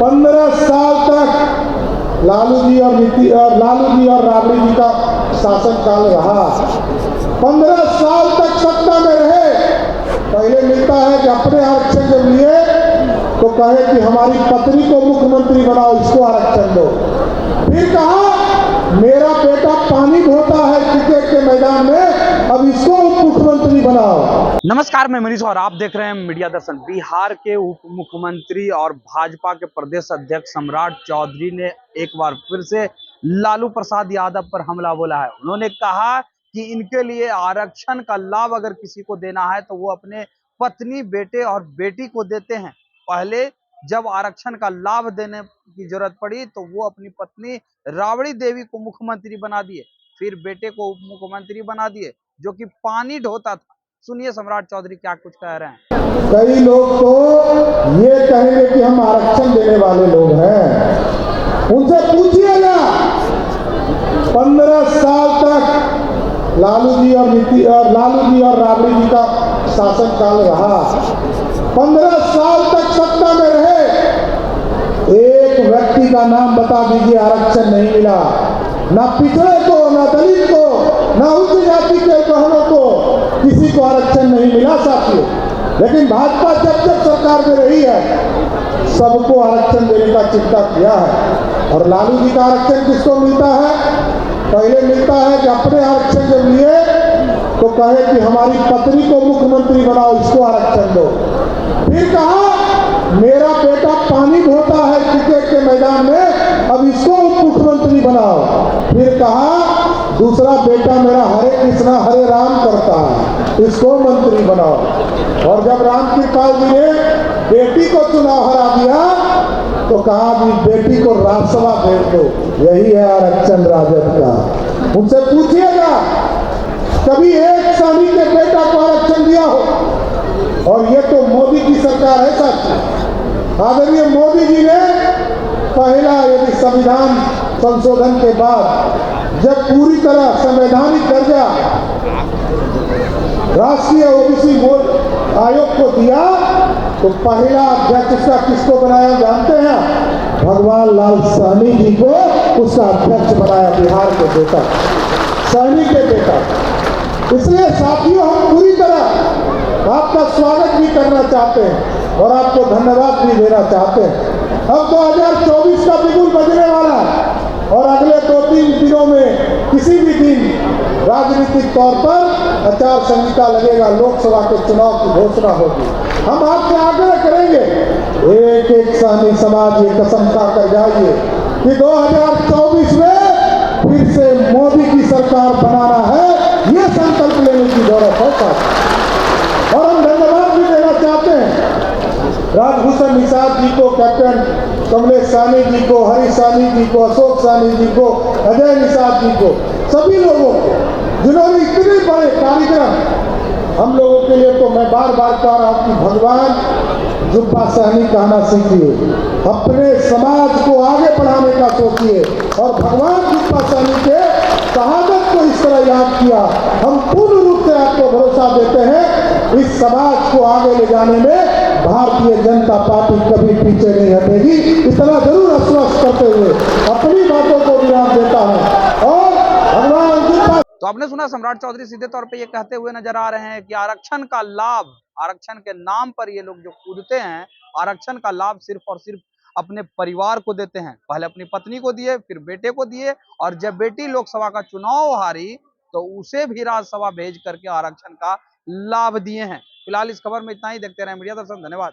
15 साल तक लालू जी और राबड़ी जी का शासनकाल रहा। 15 साल तक सत्ता में रहे। पहले मिलता है कि अपने आरक्षण जब लिए तो कहे कि हमारी पत्नी को मुख्यमंत्री बनाओ, इसको आरक्षण दो। फिर कहा मेरा बेटा पानी धोता है क्रिकेट के मैदान में, अब इसको मुख्यमंत्री बनाओ। नमस्कार, मैं मनीष और आप देख रहे हैं मीडिया दर्शन। बिहार के उप मुख्यमंत्री और भाजपा के प्रदेश अध्यक्ष सम्राट चौधरी ने एक बार फिर से लालू प्रसाद यादव पर हमला बोला है। उन्होंने कहा कि इनके लिए आरक्षण का लाभ अगर किसी को देना है तो वो अपने पत्नी, बेटे और बेटी को देते हैं। पहले जब आरक्षण का लाभ देने की जरूरत पड़ी तो वो अपनी पत्नी राबड़ी देवी को मुख्यमंत्री बना दिए, फिर बेटे को उप मुख्यमंत्री बना दिए जो कि पानी ढोता था। सुनिए सम्राट चौधरी क्या कुछ कह रहे हैं। कई लोग तो ये कहेंगे कि हम आरक्षण देने वाले लोग हैं। उनसे पूछिएगा 15 साल तक लालू जी और राबड़ी जी का शासनकाल रहा। 15 साल तक सत्ता में रहे। एक व्यक्ति का नाम बता दीजिए आरक्षण नहीं मिला, ना पिछड़े को, ना दलित को, ना उच्च जाति के बहनों को, किसी को आरक्षण नहीं मिला साथियों। लेकिन भाजपा जब जब सरकार में रही है सबको आरक्षण देने का चिंता किया है। और लालू जी का आरक्षण किसको मिलता है? पहले मिलता है कि अपने आरक्षण जब लिए तो कहे कि हमारी पत्नी को मुख्यमंत्री बनाओ, इसको आरक्षण दो। फिर कहा मेरा बेटा पानी धोता है क्रिकेट के मैदान में, अब इसको मुख्यमंत्री बनाओ। फिर कहा दूसरा बेटा मेरा हरे कृष्णा हरे राम करता है, इसको मंत्री बनाओ। और जब राम कृपाल जी ने बेटी को चुनाव हरा दिया तो कहा कि बेटी को राज्यसभा भेज दो। यही है आरक्षण राजद का। उनसे पूछिएगा कभी एक सानी के बेटा को आरक्षण दिया हो? और ये तो मोदी की सरकार है साथी। आदरणीय मोदी जी ने पहला यदि संविधान संशोधन के बाद जब पूरी तरह संवैधानिक दर्जा राष्ट्रीय ओबीसी आयोग को दिया तो पहला अध्यक्ष उसका किसको बनाया जानते हैं? भगवान लाल सहनी जी को उसका अध्यक्ष बनाया, बिहार के बेटा सहनी के बेटा। इसलिए साथियों हम पूरी तरह आपका स्वागत भी करना चाहते हैं और आपको धन्यवाद भी देना चाहते हैं। अब 2024 का बिगुल बजने वाला है और अगले 2-3 दिनों में किसी भी दिन राजनीतिक तौर पर आचार संहिता लगेगा, लोकसभा के चुनाव की घोषणा होगी। हम आपसे आग्रह करेंगे एक एक सहनी समाज ये कसम खाकर जाइए कि 2024 में फिर से मोदी की सरकार बनाना है, ये संकल्प लेने की जरूरत है। और हम धन्यवाद भी देना चाहते हैं राजभूषण निषाद जी को, कैप्टन कमलेश साहनी जी को, हरीश साहनी जी को, अशोक साहनी जी को, अजय निषाद जी को, सभी लोगों को जिन्होंने इतने बड़े कार्यक्रम हम लोगों के लिए। तो मैं बार बार कह रहा हूं कि भगवान जुब्बा सहनी कहना सीखिए, अपने समाज को आगे बढ़ाने का सोचिए और भगवान जुब्बा सहनी के शहादत को इस तरह याद किया। हम पूर्ण रूप से आपको भरोसा देते हैं इस समाज को आगे ले जाने में भारतीय जनता पार्टी कभी पीछे नहीं हटेगी। इतना जरूर आश्वस्त करते हुए अपनी बातों को विराम देता हूं और भगवान जुब्बा। तो आपने सुना सम्राट चौधरी सीधे तौर पे ये कहते हुए नजर आ रहे हैं कि आरक्षण का लाभ, आरक्षण के नाम पर ये लोग जो कूदते हैं, आरक्षण का लाभ सिर्फ और सिर्फ अपने परिवार को देते हैं। पहले अपनी पत्नी को दिए, फिर बेटे को दिए और जब बेटी लोकसभा का चुनाव हारी तो उसे भी राज्यसभा भेज करके आरक्षण का लाभ दिए हैं। फिलहाल इस खबर में इतना ही। देखते रहे मीडिया दर्शन। धन्यवाद।